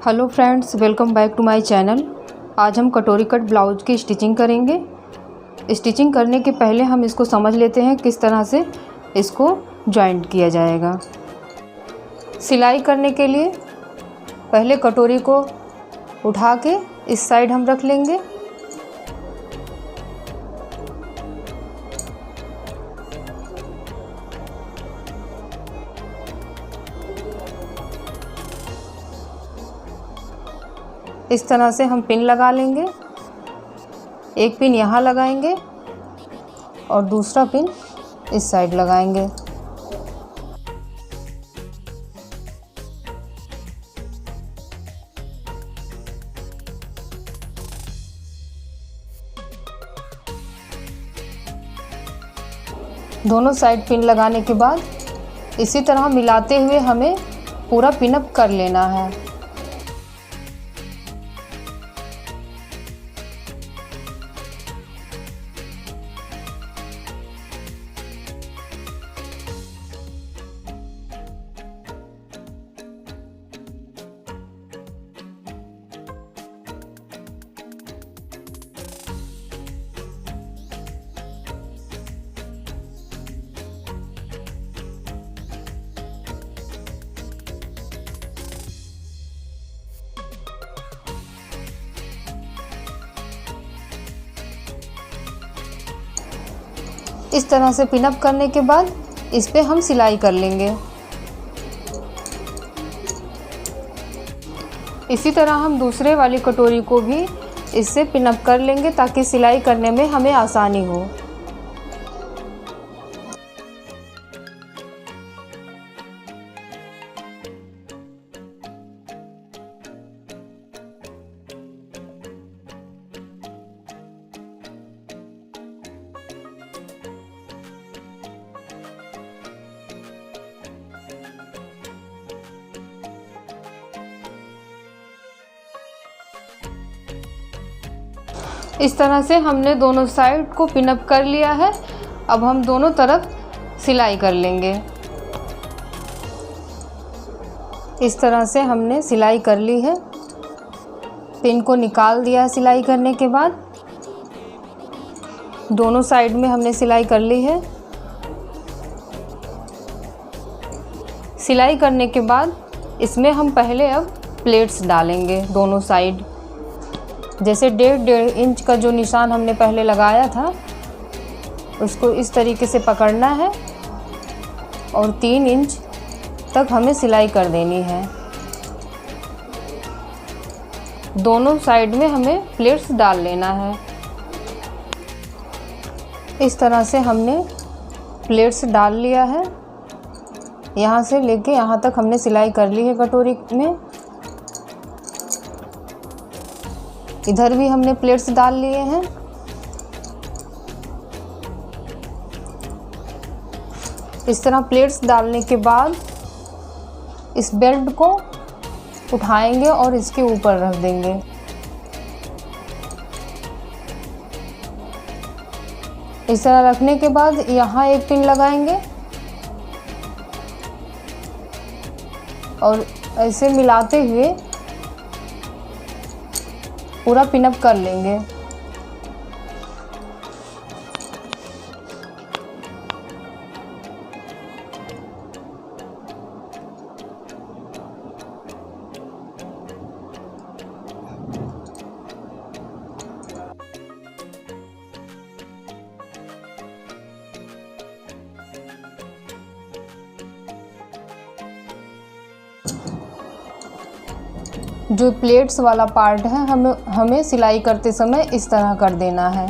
Hello friends, welcome back to my channel. आज हम katori cut blouse की स्टिचिंग करेंगे। स्टिचिंग करने के पहले हम इसको समझ लेते हैं किस तरह से इसको जॉइंट किया जाएगा। सिलाई करने के लिए पहले कटोरी को उठा के इस साइड हम रख लेंगे। इस तरह से हम पिन लगा लेंगे। एक पिन यहाँ लगाएंगे और दूसरा पिन इस साइड लगाएंगे। दोनों साइड पिन लगाने के बाद इसी तरह मिलाते हुए हमें पूरा पिनअप कर लेना है। इस तरह से पिनअप करने के बाद इस पे हम सिलाई कर लेंगे। इसी तरह हम दूसरे वाली कटोरी को भी इससे पिनअप कर लेंगे ताकि सिलाई करने में हमें आसानी हो। इस तरह से हमने दोनों साइड को पिनअप कर लिया है। अब हम दोनों तरफ सिलाई कर लेंगे। इस तरह से हमने सिलाई कर ली है। पिन को निकाल दिया है। सिलाई करने के बाद दोनों साइड में हमने सिलाई कर ली है। सिलाई करने के बाद इसमें हम पहले अब प्लेट्स डालेंगे दोनों साइड। जैसे 1.5 इंच का जो निशान हमने पहले लगाया था उसको इस तरीके से पकड़ना है और 3 इंच तक हमें सिलाई कर देनी है। दोनों साइड में हमें प्लेट्स डाल लेना है। इस तरह से हमने प्लेट्स डाल लिया है। यहाँ से लेके यहाँ तक हमने सिलाई कर ली है कटोरी में। इधर भी हमने प्लेट्स डाल लिए हैं। इस तरह प्लेट्स डालने के बाद इस बेल्ट को उठाएंगे और इसके ऊपर रख देंगे। इस तरह रखने के बाद यहाँ एक पिन लगाएंगे और ऐसे मिलाते हुए पूरा पिनअप कर लेंगे। जो प्लेट्स वाला पार्ट है हमें सिलाई करते समय इस तरह कर देना है।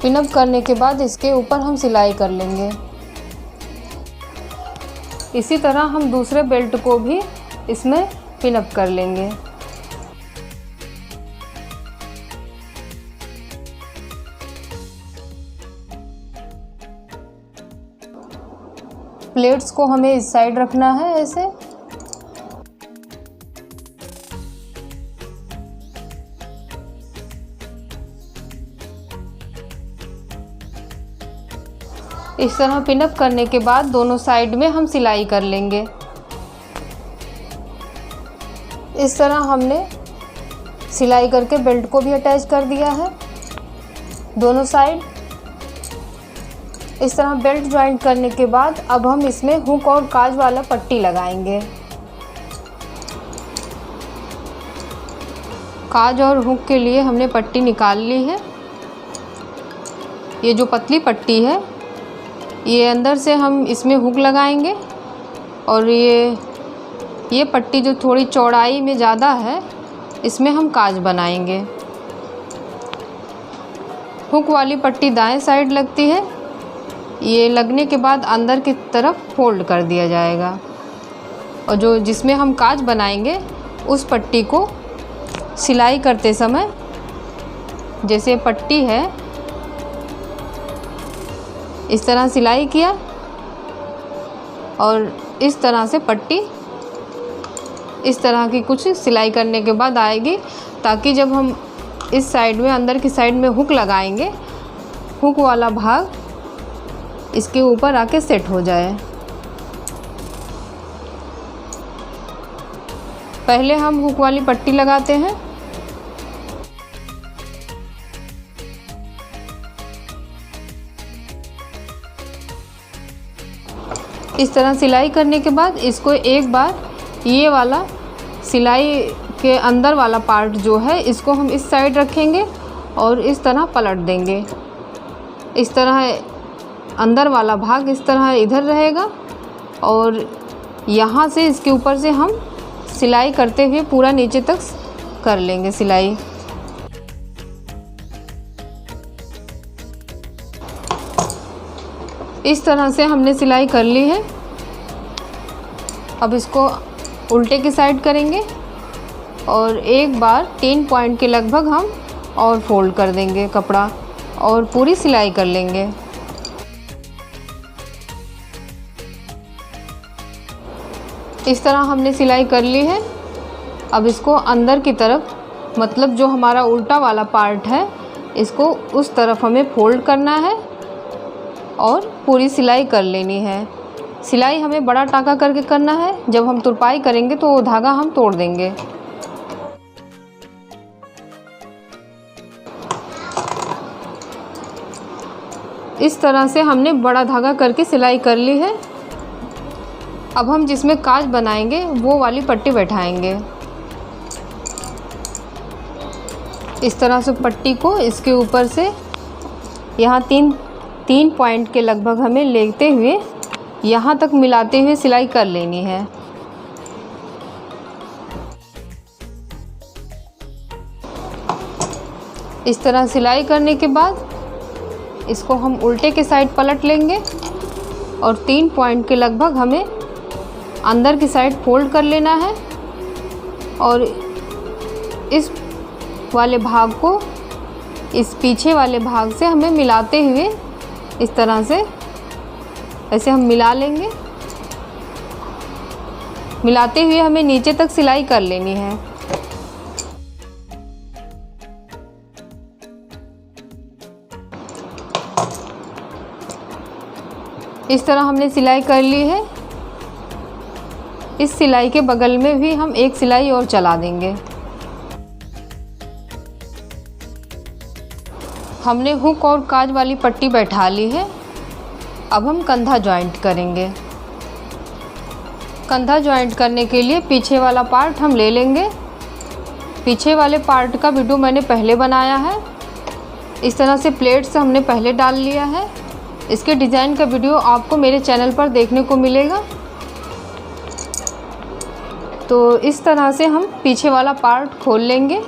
पिनअप करने के बाद इसके ऊपर हम सिलाई कर लेंगे। इसी तरह हम दूसरे बेल्ट को भी इसमें पिनअप कर लेंगे। प्लेट्स को हमें इस साइड रखना है ऐसे। इस तरह पिनअप करने के बाद दोनों साइड में हम सिलाई कर लेंगे। इस तरह हमने सिलाई करके बेल्ट को भी अटैच कर दिया है दोनों साइड। इस तरह बेल्ट जॉइंट करने के बाद अब हम इसमें हुक और काज वाला पट्टी लगाएंगे। काज और हुक के लिए हमने पट्टी निकाल ली है। ये जो पतली पट्टी है ये अंदर से हम इसमें हुक लगाएंगे और ये पट्टी जो थोड़ी चौड़ाई में ज़्यादा है इसमें हम काज बनाएंगे। हुक वाली पट्टी दाएं साइड लगती है। ये लगने के बाद अंदर की तरफ फोल्ड कर दिया जाएगा और जो जिसमें हम काज बनाएंगे उस पट्टी को सिलाई करते समय जैसे पट्टी है इस तरह सिलाई किया और इस तरह से पट्टी इस तरह की कुछ सिलाई करने के बाद आएगी, ताकि जब हम इस साइड में अंदर की साइड में हुक लगाएंगे हुक वाला भाग इसके ऊपर आके सेट हो जाए। पहले हम हुक वाली पट्टी लगाते हैं। इस तरह सिलाई करने के बाद इसको एक बार ये वाला सिलाई के अंदर वाला पार्ट जो है इसको हम इस साइड रखेंगे और इस तरह पलट देंगे। इस तरह अंदर वाला भाग इस तरह इधर रहेगा और यहाँ से इसके ऊपर से हम सिलाई करते हुए पूरा नीचे तक कर लेंगे सिलाई। इस तरह से हमने सिलाई कर ली है। अब इसको उल्टे की साइड करेंगे और एक बार 3 पॉइंट के लगभग हम और फोल्ड कर देंगे कपड़ा और पूरी सिलाई कर लेंगे। इस तरह हमने सिलाई कर ली है। अब इसको अंदर की तरफ मतलब जो हमारा उल्टा वाला पार्ट है इसको उस तरफ हमें फोल्ड करना है और पूरी सिलाई कर लेनी है। सिलाई हमें बड़ा टाँका करके करना है, जब हम तुरपाई करेंगे तो वो धागा हम तोड़ देंगे। इस तरह से हमने बड़ा धागा करके सिलाई कर ली है। अब हम जिसमें काज बनाएंगे वो वाली पट्टी बैठाएंगे। इस तरह से पट्टी को इसके ऊपर से यहाँ तीन पॉइंट के लगभग हमें लेते हुए यहाँ तक मिलाते हुए सिलाई कर लेनी है। इस तरह सिलाई करने के बाद इसको हम उल्टे के साइड पलट लेंगे और 3 पॉइंट के लगभग हमें अंदर की साइड फोल्ड कर लेना है और इस वाले भाग को इस पीछे वाले भाग से हमें मिलाते हुए इस तरह से ऐसे हम मिला लेंगे। मिलाते हुए हमें नीचे तक सिलाई कर लेनी है। इस तरह हमने सिलाई कर ली है। इस सिलाई के बगल में भी हम एक सिलाई और चला देंगे। हमने हुक और काज वाली पट्टी बैठा ली है। अब हम कंधा जॉइंट करेंगे। कंधा जॉइंट करने के लिए पीछे वाला पार्ट हम ले लेंगे। पीछे वाले पार्ट का वीडियो मैंने पहले बनाया है। इस तरह से प्लेट्स हमने पहले डाल लिया है। इसके डिज़ाइन का वीडियो आपको मेरे चैनल पर देखने को मिलेगा। तो इस तरह से हम पीछे वाला पार्ट खोल लेंगे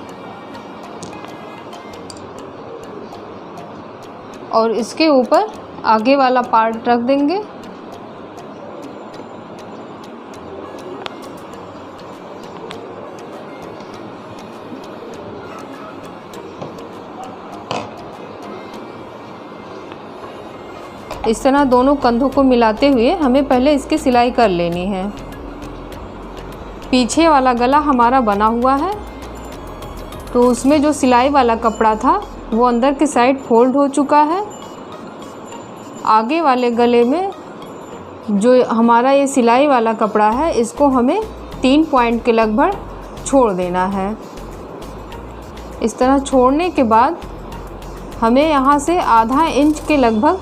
और इसके ऊपर आगे वाला पार्ट रख देंगे। इस तरह दोनों कंधों को मिलाते हुए हमें पहले इसकी सिलाई कर लेनी है। पीछे वाला गला हमारा बना हुआ है, तो उसमें जो सिलाई वाला कपड़ा था वो अंदर की साइड फोल्ड हो चुका है। आगे वाले गले में जो हमारा ये सिलाई वाला कपड़ा है, इसको हमें 3 पॉइंट के लगभग छोड़ देना है। इस तरह छोड़ने के बाद हमें यहाँ से आधा इंच के लगभग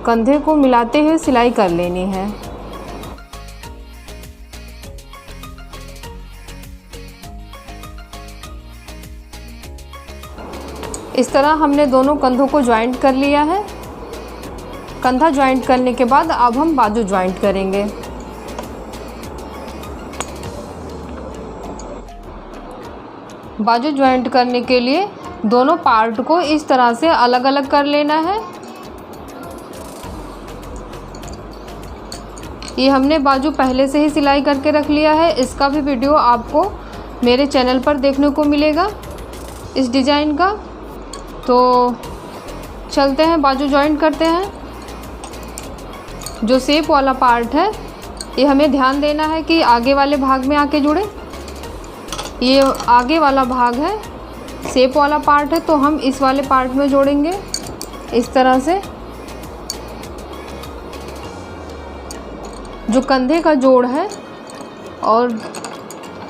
कंधे को मिलाते हुए सिलाई कर लेनी है। इस तरह हमने दोनों कंधों को ज्वाइंट कर लिया है। कंधा ज्वाइंट करने के बाद अब हम बाजू ज्वाइंट करेंगे। बाजू ज्वाइंट करने के लिए दोनों पार्ट को इस तरह से अलग अलग कर लेना है। ये हमने बाजू पहले से ही सिलाई करके रख लिया है। इसका भी वीडियो आपको मेरे चैनल पर देखने को मिलेगा इस डिज़ाइन का। तो चलते हैं, बाजू ज्वाइंट करते हैं। जो शेप वाला पार्ट है ये हमें ध्यान देना है कि आगे वाले भाग में आके जुड़े। ये आगे वाला भाग है, शेप वाला पार्ट है, तो हम इस वाले पार्ट में जोड़ेंगे इस तरह से। जो कंधे का जोड़ है और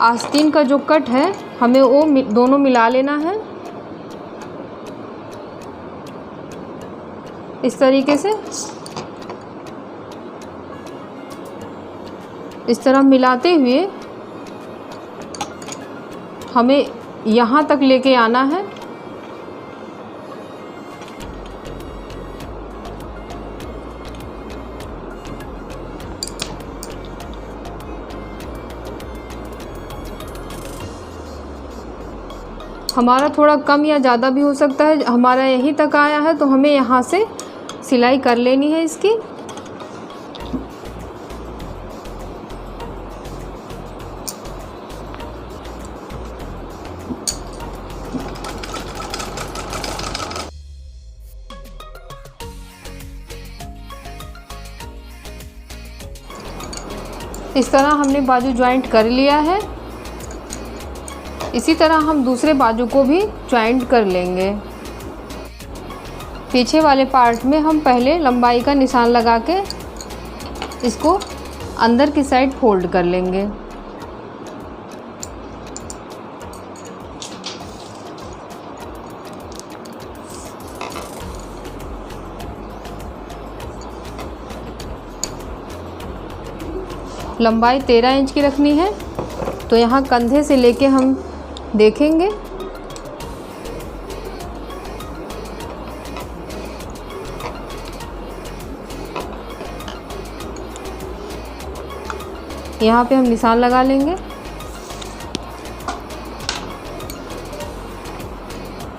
आस्तीन का जो कट है, हमें वो दोनों मिला लेना है इस तरीके से। इस तरह मिलाते हुए हमें यहाँ तक लेके आना है। हमारा थोड़ा कम या ज़्यादा भी हो सकता है। हमारा यहीं तक आया है तो हमें यहाँ से सिलाई कर लेनी है इसकी। इस तरह हमने बाजू ज्वाइंट कर लिया है। इसी तरह हम दूसरे बाजू को भी ज्वाइंट कर लेंगे। पीछे वाले पार्ट में हम पहले लंबाई का निशान लगा के इसको अंदर की साइड फोल्ड कर लेंगे। लंबाई 13 इंच की रखनी है, तो यहाँ कंधे से लेके हम देखेंगे। यहाँ पे हम निशान लगा लेंगे।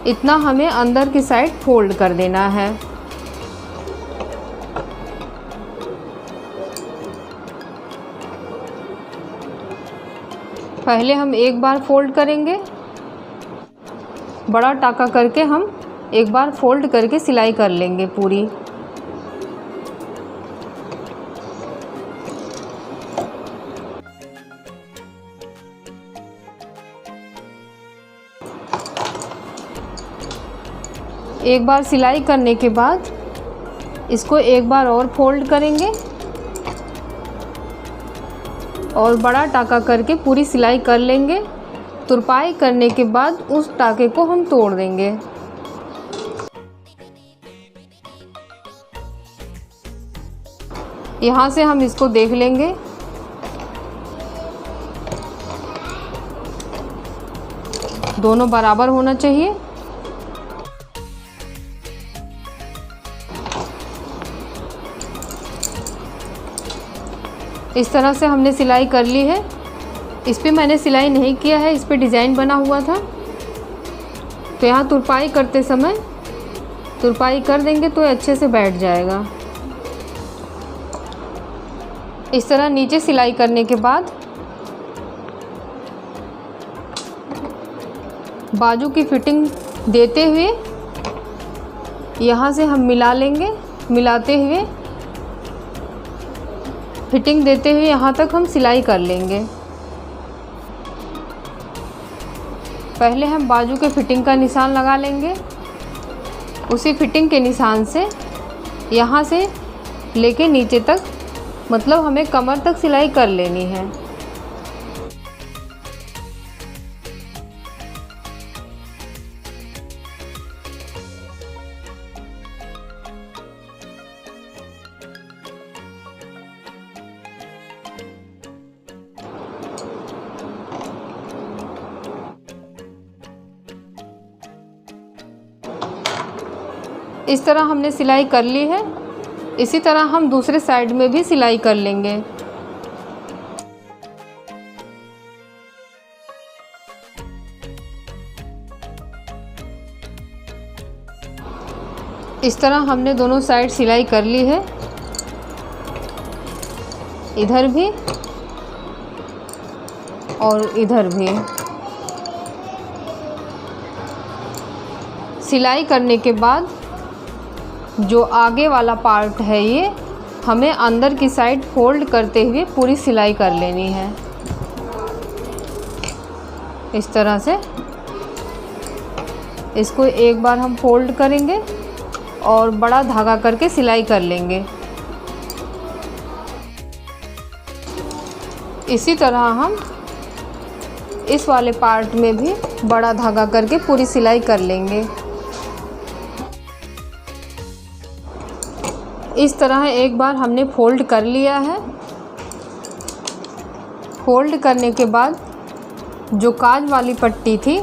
इतना हमें अंदर की साइड फोल्ड कर देना है। पहले हम एक बार फोल्ड करेंगे, बड़ा टाका करके हम एक बार फोल्ड करके सिलाई कर लेंगे पूरी। एक बार सिलाई करने के बाद इसको एक बार और फोल्ड करेंगे और बड़ा टाका करके पूरी सिलाई कर लेंगे। तुरपाई करने के बाद उस टाके को हम तोड़ देंगे। यहाँ से हम इसको देख लेंगे। दोनों बराबर होना चाहिए। इस तरह से हमने सिलाई कर ली है। इस पे मैंने सिलाई नहीं किया है, इस पे डिज़ाइन बना हुआ था। तो यहाँ तुरपाई करते समय तुरपाई कर देंगे तो अच्छे से बैठ जाएगा। इस तरह नीचे सिलाई करने के बाद बाजू की फिटिंग देते हुए यहाँ से हम मिला लेंगे मिलाते हुए, फिटिंग देते हुए यहाँ तक हम सिलाई कर लेंगे। पहले हम बाजू के फिटिंग का निशान लगा लेंगे। उसी फिटिंग के निशान से यहाँ से लेके नीचे तक, मतलब हमें कमर तक सिलाई कर लेनी है। इस तरह हमने सिलाई कर ली है। इसी तरह हम दूसरे साइड में भी सिलाई कर लेंगे। इस तरह हमने दोनों साइड सिलाई कर ली है, इधर भी और इधर भी। सिलाई करने के बाद जो आगे वाला पार्ट है ये हमें अंदर की साइड फोल्ड करते हुए पूरी सिलाई कर लेनी है। इस तरह से इसको एक बार हम फोल्ड करेंगे और बड़ा धागा करके सिलाई कर लेंगे। इसी तरह हम इस वाले पार्ट में भी बड़ा धागा करके पूरी सिलाई कर लेंगे। इस तरह एक बार हमने फोल्ड कर लिया है। फोल्ड करने के बाद जो काज वाली पट्टी थी,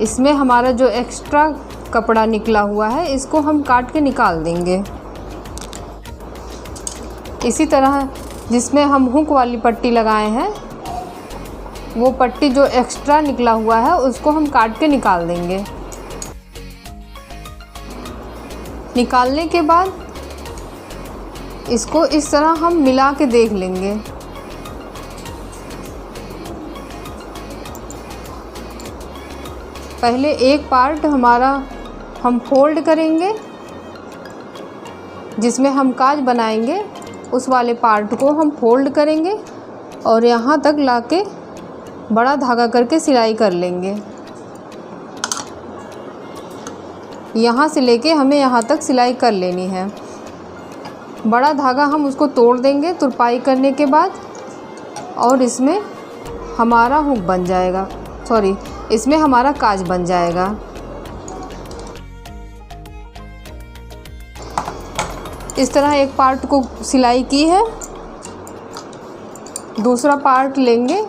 इसमें हमारा जो एक्स्ट्रा कपड़ा निकला हुआ है इसको हम काट के निकाल देंगे। इसी तरह जिसमें हम हुक वाली पट्टी लगाए हैं, वो पट्टी जो एक्स्ट्रा निकला हुआ है उसको हम काट के निकाल देंगे। निकालने के बाद इसको इस तरह हम मिला के देख लेंगे। पहले एक पार्ट हमारा हम फोल्ड करेंगे, जिसमें हम काज बनाएंगे उस वाले पार्ट को हम फोल्ड करेंगे और यहाँ तक लाके बड़ा धागा करके सिलाई कर लेंगे। यहाँ से लेके हमें यहाँ तक सिलाई कर लेनी है। बड़ा धागा हम उसको तोड़ देंगे तुरपाई करने के बाद, और इसमें हमारा हुक बन जाएगा, इसमें हमारा काज बन जाएगा। इस तरह एक पार्ट को सिलाई की है। दूसरा पार्ट लेंगे,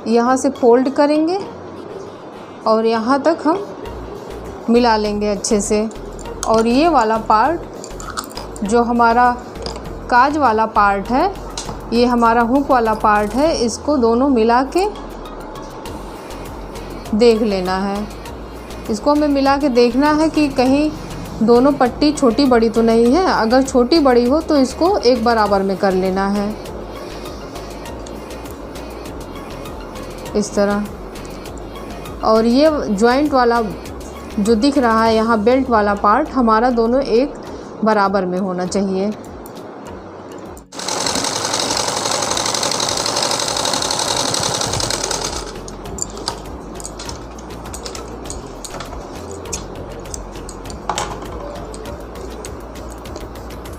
यहाँ से फोल्ड करेंगे और यहाँ तक हम मिला लेंगे अच्छे से। और ये वाला पार्ट जो हमारा काज वाला पार्ट है, ये हमारा हुक वाला पार्ट है, इसको दोनों मिला के देख लेना है। इसको हमें मिला के देखना है कि कहीं दोनों पट्टी छोटी बड़ी तो नहीं है। अगर छोटी बड़ी हो तो इसको एक बराबर में कर लेना है, इस तरह। और ये जॉइंट वाला जो दिख रहा है यहाँ बेल्ट वाला पार्ट, हमारा दोनों एक बराबर में होना चाहिए।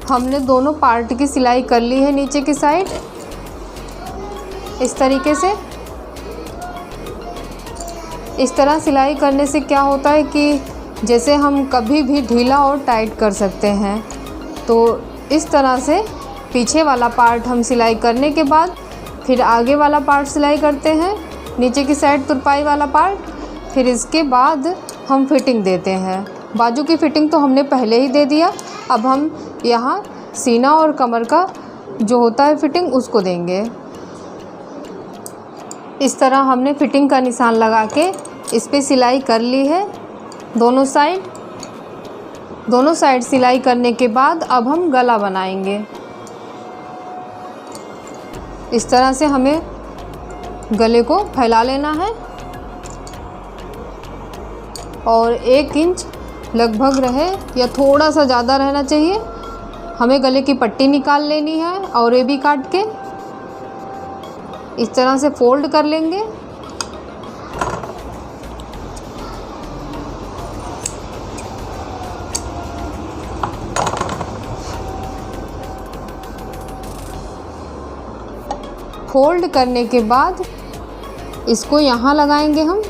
हमने दोनों पार्ट की सिलाई कर ली है नीचे की साइड, इस तरीके से। इस तरह सिलाई करने से क्या होता है कि जैसे हम कभी भी ढीला और टाइट कर सकते हैं। तो इस तरह से पीछे वाला पार्ट हम सिलाई करने के बाद फिर आगे वाला पार्ट सिलाई करते हैं, नीचे की साइड तुरपाई वाला पार्ट। फिर इसके बाद हम फिटिंग देते हैं। बाजू की फ़िटिंग तो हमने पहले ही दे दिया, अब हम यहाँ सीना और कमर का जो होता है फ़िटिंग उसको देंगे। इस तरह हमने फ़िटिंग का निशान लगा के इस पे सिलाई कर ली है दोनों साइड सिलाई करने के बाद अब हम गला बनाएंगे। इस तरह से हमें गले को फैला लेना है और 1 इंच लगभग रहे या थोड़ा सा ज़्यादा रहना चाहिए, हमें गले की पट्टी निकाल लेनी है और ये भी काट के इस तरह से फोल्ड कर लेंगे। फोल्ड करने के बाद इसको यहाँ लगाएंगे हम।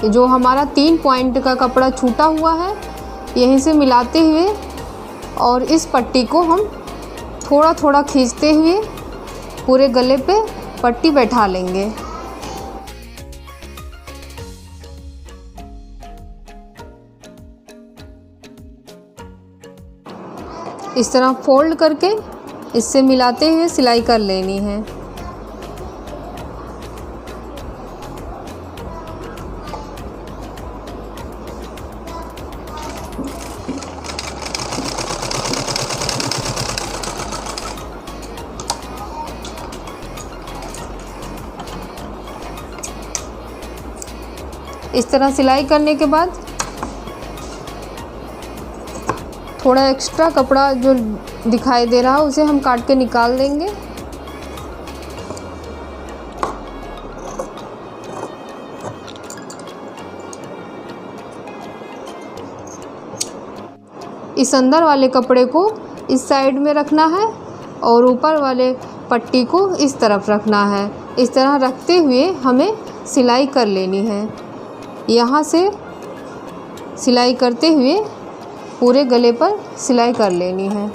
जो हमारा 3 पॉइंट का कपड़ा छूटा हुआ है यहीं से मिलाते हुए और इस पट्टी को हम थोड़ा थोड़ा खींचते हुए पूरे गले पे पट्टी बैठा लेंगे। इस तरह फोल्ड करके इससे मिलाते हुए सिलाई कर लेनी है। इस तरह सिलाई करने के बाद थोड़ा एक्स्ट्रा कपड़ा जो दिखाई दे रहा है उसे हम काट के निकाल देंगे। इस अंदर वाले कपड़े को इस साइड में रखना है और ऊपर वाले पट्टी को इस तरफ रखना है। इस तरह रखते हुए हमें सिलाई कर लेनी है। यहाँ से सिलाई करते हुए पूरे गले पर सिलाई कर लेनी है।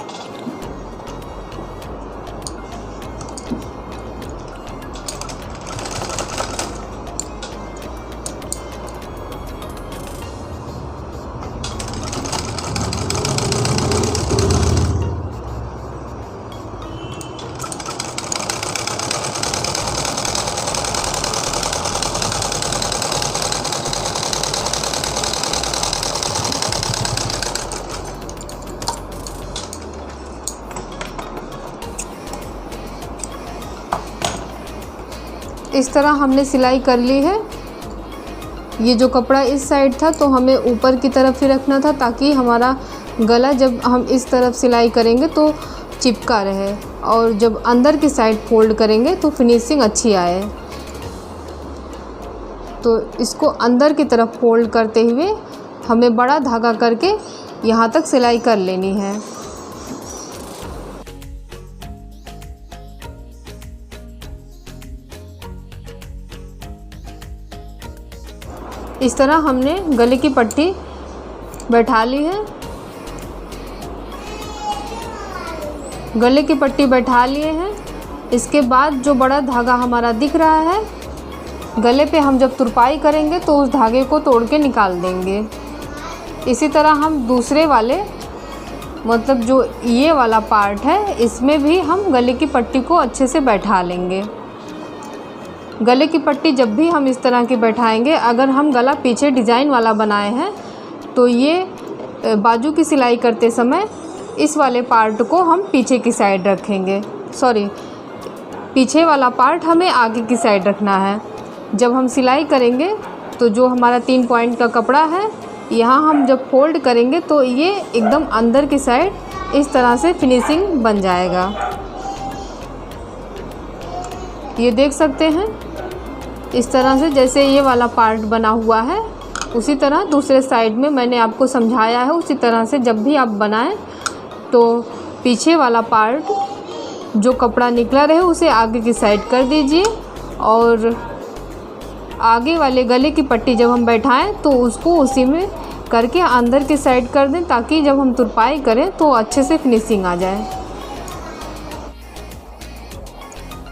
इस तरह हमने सिलाई कर ली है। ये जो कपड़ा इस साइड था तो हमें ऊपर की तरफ ही रखना था ताकि हमारा गला जब हम इस तरफ सिलाई करेंगे तो चिपका रहे और जब अंदर की साइड फोल्ड करेंगे तो फिनिशिंग अच्छी आए। तो इसको अंदर की तरफ फोल्ड करते हुए हमें बड़ा धागा करके यहाँ तक सिलाई कर लेनी है। इस तरह हमने गले की पट्टी बैठा ली है। गले की पट्टी बैठा लिए हैं। इसके बाद जो बड़ा धागा हमारा दिख रहा है गले पे हम जब तुरपाई करेंगे तो उस धागे को तोड़ के निकाल देंगे। इसी तरह हम दूसरे वाले मतलब जो ये वाला पार्ट है इसमें भी हम गले की पट्टी को अच्छे से बैठा लेंगे। गले की पट्टी जब भी हम इस तरह की बैठाएंगे, अगर हम गला पीछे डिज़ाइन वाला बनाए हैं तो ये बाजू की सिलाई करते समय इस वाले पार्ट को हम पीछे की साइड रखेंगे। सॉरी, पीछे वाला पार्ट हमें आगे की साइड रखना है। जब हम सिलाई करेंगे तो जो हमारा 3 पॉइंट का कपड़ा है यहाँ हम जब फोल्ड करेंगे तो ये एकदम अंदर की साइड इस तरह से फिनिशिंग बन जाएगा। ये देख सकते हैं इस तरह से जैसे ये वाला पार्ट बना हुआ है उसी तरह दूसरे साइड में मैंने आपको समझाया है। उसी तरह से जब भी आप बनाएं तो पीछे वाला पार्ट जो कपड़ा निकला रहे उसे आगे की साइड कर दीजिए और आगे वाले गले की पट्टी जब हम बैठाएं तो उसको उसी में करके अंदर की साइड कर दें ताकि जब हम तुरपाई करें तो अच्छे से फिनिशिंग आ जाए।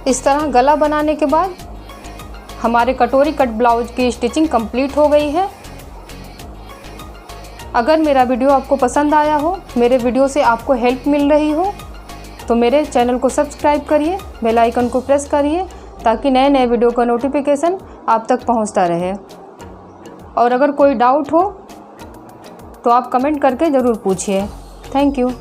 इस तरह गला बनाने के बाद हमारे कटोरी कट ब्लाउज की स्टिचिंग कंप्लीट हो गई है। अगर मेरा वीडियो आपको पसंद आया हो, मेरे वीडियो से आपको हेल्प मिल रही हो तो मेरे चैनल को सब्सक्राइब करिए, बेल आइकन को प्रेस करिए ताकि नए नए वीडियो का नोटिफिकेशन आप तक पहुंचता रहे। और अगर कोई डाउट हो तो आप कमेंट करके ज़रूर पूछिए। Thank you.